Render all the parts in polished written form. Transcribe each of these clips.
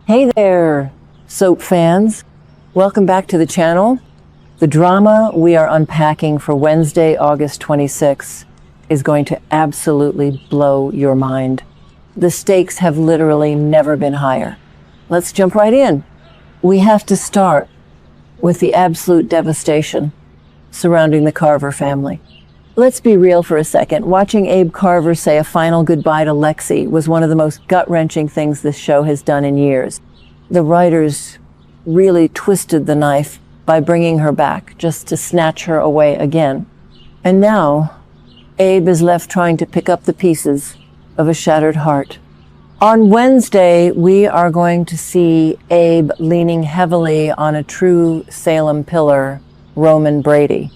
Hey there, soap fans. Welcome back to the channel. The drama we are unpacking for Wednesday, August 26th is going to absolutely blow your mind. The stakes have literally never been higher. Let's jump right in. We have to start with the absolute devastation surrounding the Carver family. Let's be real for a second. Watching Abe Carver say a final goodbye to Lexie was one of the most gut-wrenching things this show has done in years. The writers really twisted the knife by bringing her back just to snatch her away again. And now, Abe is left trying to pick up the pieces of a shattered heart. On Wednesday, we are going to see Abe leaning heavily on a true Salem pillar, Roman Brady.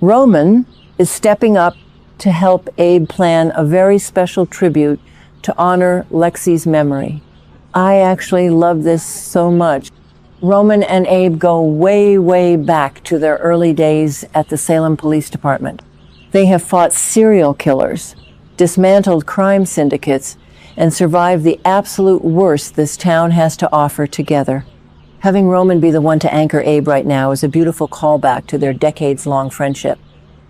Roman is stepping up to help Abe plan a very special tribute to honor Lexie's memory. I actually love this so much. Roman and Abe go way, way back to their early days at the Salem Police Department. They have fought serial killers, dismantled crime syndicates, and survived the absolute worst this town has to offer together. Having Roman be the one to anchor Abe right now is a beautiful callback to their decades-long friendship.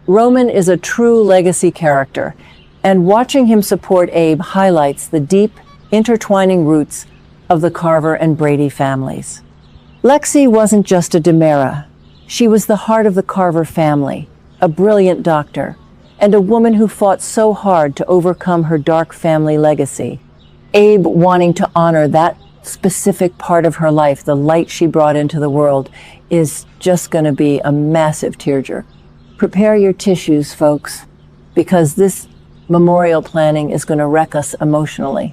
Roman is a true legacy character, and watching him support Abe highlights the deep, intertwining roots of the Carver and Brady families. Lexie wasn't just a DiMera. She was the heart of the Carver family, a brilliant doctor, and a woman who fought so hard to overcome her dark family legacy. Abe wanting to honor that specific part of her life, the light she brought into the world, is just going to be a massive tearjerker. Prepare your tissues, folks, because this memorial planning is going to wreck us emotionally.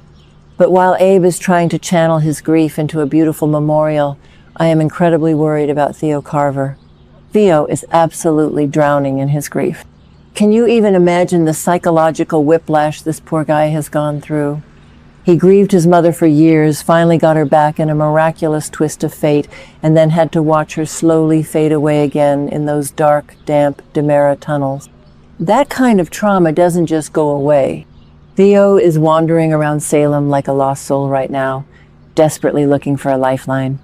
But while Abe is trying to channel his grief into a beautiful memorial, I am incredibly worried about Theo Carver. Theo is absolutely drowning in his grief. Can you even imagine the psychological whiplash this poor guy has gone through? He grieved his mother for years, finally got her back in a miraculous twist of fate, and then had to watch her slowly fade away again in those dark, damp DiMera tunnels. That kind of trauma doesn't just go away. Theo is wandering around Salem like a lost soul right now, desperately looking for a lifeline.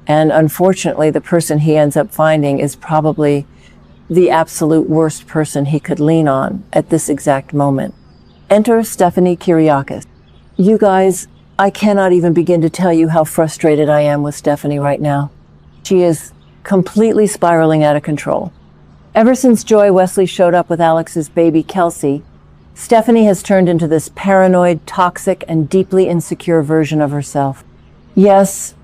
And unfortunately, the person he ends up finding is probably the absolute worst person he could lean on at this exact moment. Enter Stephanie Kiriakis. You guys, I cannot even begin to tell you how frustrated I am with Stephanie right now. She is completely spiraling out of control. Ever since Joy Wesley showed up with Alex's baby Kelsey, Stephanie has turned into this paranoid, toxic, and deeply insecure version of herself. Yes,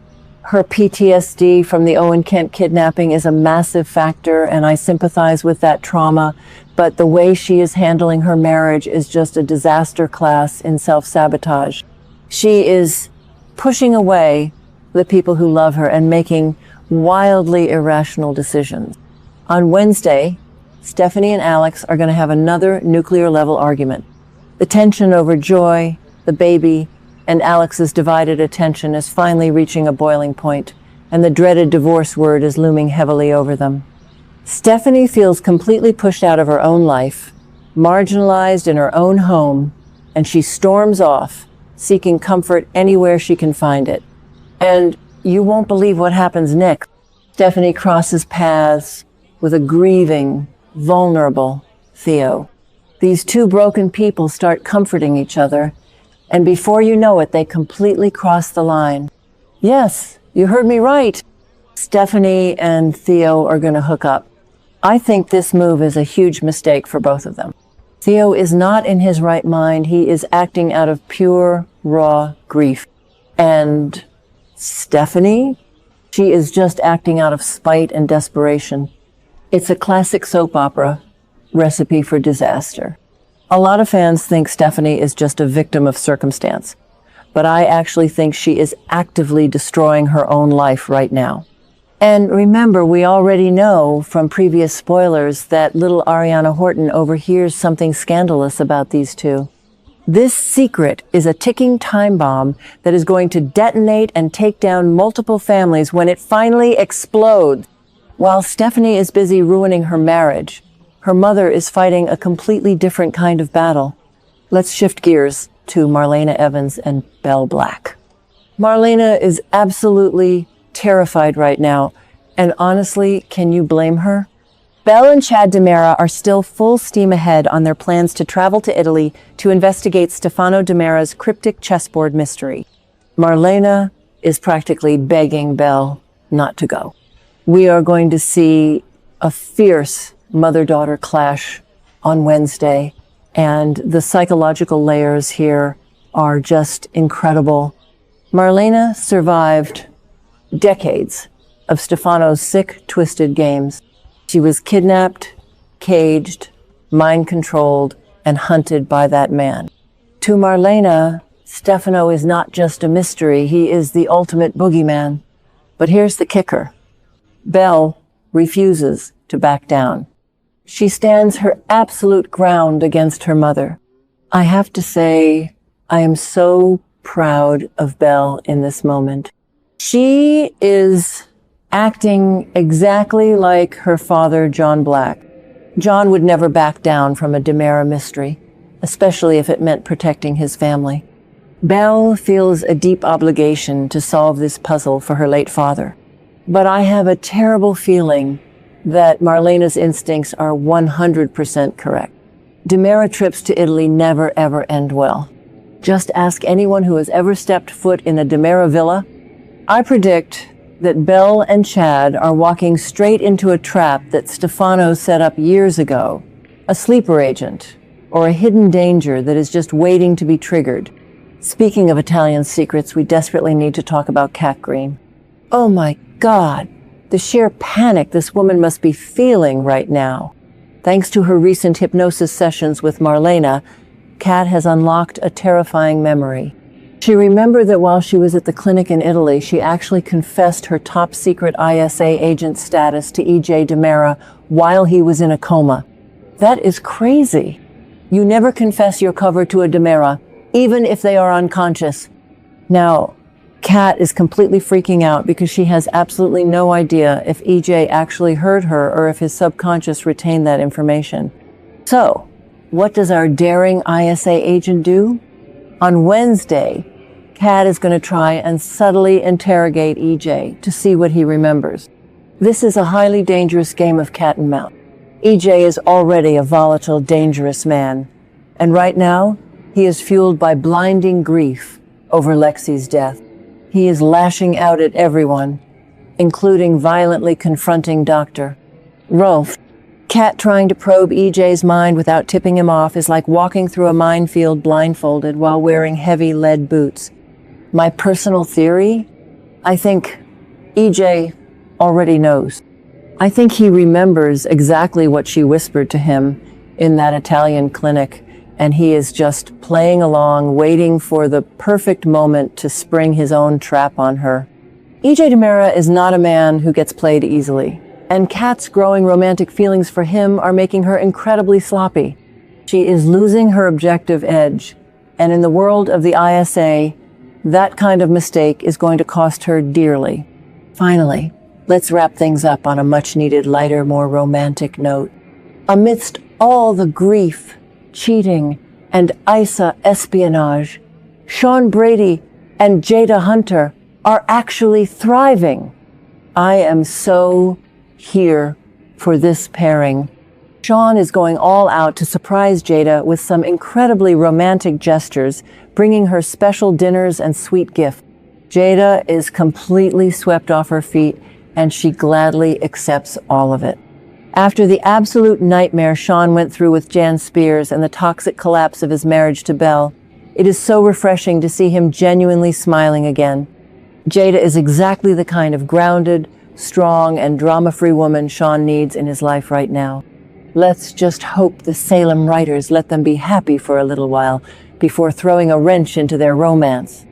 her PTSD from the Owen Kent kidnapping is a massive factor, and I sympathize with that trauma, but the way she is handling her marriage is just a disaster class in self-sabotage. She is pushing away the people who love her and making wildly irrational decisions. On Wednesday, Stephanie and Alex are going to have another nuclear-level argument. The tension over Joy, the baby, and Alex's divided attention is finally reaching a boiling point, and the dreaded divorce word is looming heavily over them. Stephanie feels completely pushed out of her own life, marginalized in her own home, and she storms off, seeking comfort anywhere she can find it. And you won't believe what happens next. Stephanie crosses paths with a grieving, vulnerable Theo. These two broken people start comforting each other, and before you know it, they completely cross the line. Yes, you heard me right. Stephanie and Theo are going to hook up. I think this move is a huge mistake for both of them. Theo is not in his right mind. He is acting out of pure, raw grief. And Stephanie, she is just acting out of spite and desperation. It's a classic soap opera recipe for disaster. A lot of fans think Stephanie is just a victim of circumstance, but I actually think she is actively destroying her own life right now. And remember, we already know from previous spoilers that little Arianna Horton overhears something scandalous about these two. This secret is a ticking time bomb that is going to detonate and take down multiple families when it finally explodes. While Stephanie is busy ruining her marriage, her mother is fighting a completely different kind of battle. Let's shift gears to Marlena Evans and Belle Black. Marlena is absolutely terrified right now. And honestly, can you blame her? Belle and Chad DiMera are still full steam ahead on their plans to travel to Italy to investigate Stefano DiMera's cryptic chessboard mystery. Marlena is practically begging Belle not to go. We are going to see a fierce mother-daughter clash on Wednesday, and the psychological layers here are just incredible. Marlena survived decades of Stefano's sick, twisted games. She was kidnapped, caged, mind-controlled, and hunted by that man. To Marlena, Stefano is not just a mystery, he is the ultimate boogeyman. But here's the kicker. Belle refuses to back down. She stands her absolute ground against her mother. I have to say, I am so proud of Belle in this moment. She is acting exactly like her father, John Black. John would never back down from a DiMera mystery, especially if it meant protecting his family. Belle feels a deep obligation to solve this puzzle for her late father. But I have a terrible feeling that Marlena's instincts are 100% correct. DiMera trips to Italy never ever end well. Just ask anyone who has ever stepped foot in a DiMera villa. I predict that Belle and Chad are walking straight into a trap that Stefano set up years ago, a sleeper agent, or a hidden danger that is just waiting to be triggered. Speaking of Italian secrets, we desperately need to talk about Kat Greene. Oh my God, the sheer panic this woman must be feeling right now. Thanks to her recent hypnosis sessions with Marlena, Kat has unlocked a terrifying memory. She remembered that while she was at the clinic in Italy, she actually confessed her top-secret ISA agent status to EJ DiMera while he was in a coma. That is crazy. You never confess your cover to a DiMera, even if they are unconscious. Now, Kat is completely freaking out because she has absolutely no idea if EJ actually heard her or if his subconscious retained that information. So, what does our daring ISA agent do? On Wednesday, Kat is going to try and subtly interrogate EJ to see what he remembers. This is a highly dangerous game of cat and mouse. EJ is already a volatile, dangerous man, and right now, he is fueled by blinding grief over Lexie's death. He is lashing out at everyone, including violently confronting Dr. Rolf. Kat trying to probe EJ's mind without tipping him off is like walking through a minefield blindfolded while wearing heavy lead boots. My personal theory? I think EJ already knows. I think he remembers exactly what she whispered to him in that Italian clinic, and he is just playing along, waiting for the perfect moment to spring his own trap on her. EJ DiMera is not a man who gets played easily, and Kat's growing romantic feelings for him are making her incredibly sloppy. She is losing her objective edge, and in the world of the ISA, that kind of mistake is going to cost her dearly. Finally, let's wrap things up on a much-needed, lighter, more romantic note. Amidst all the grief, cheating, and ISA espionage, Shawn Brady and Jada Hunter are actually thriving. I am so here for this pairing. Shawn is going all out to surprise Jada with some incredibly romantic gestures, bringing her special dinners and sweet gifts. Jada is completely swept off her feet, and she gladly accepts all of it. After the absolute nightmare Shawn went through with Jan Spears and the toxic collapse of his marriage to Belle, it is so refreshing to see him genuinely smiling again. Jada is exactly the kind of grounded, strong, and drama-free woman Shawn needs in his life right now. Let's just hope the Salem writers let them be happy for a little while before throwing a wrench into their romance.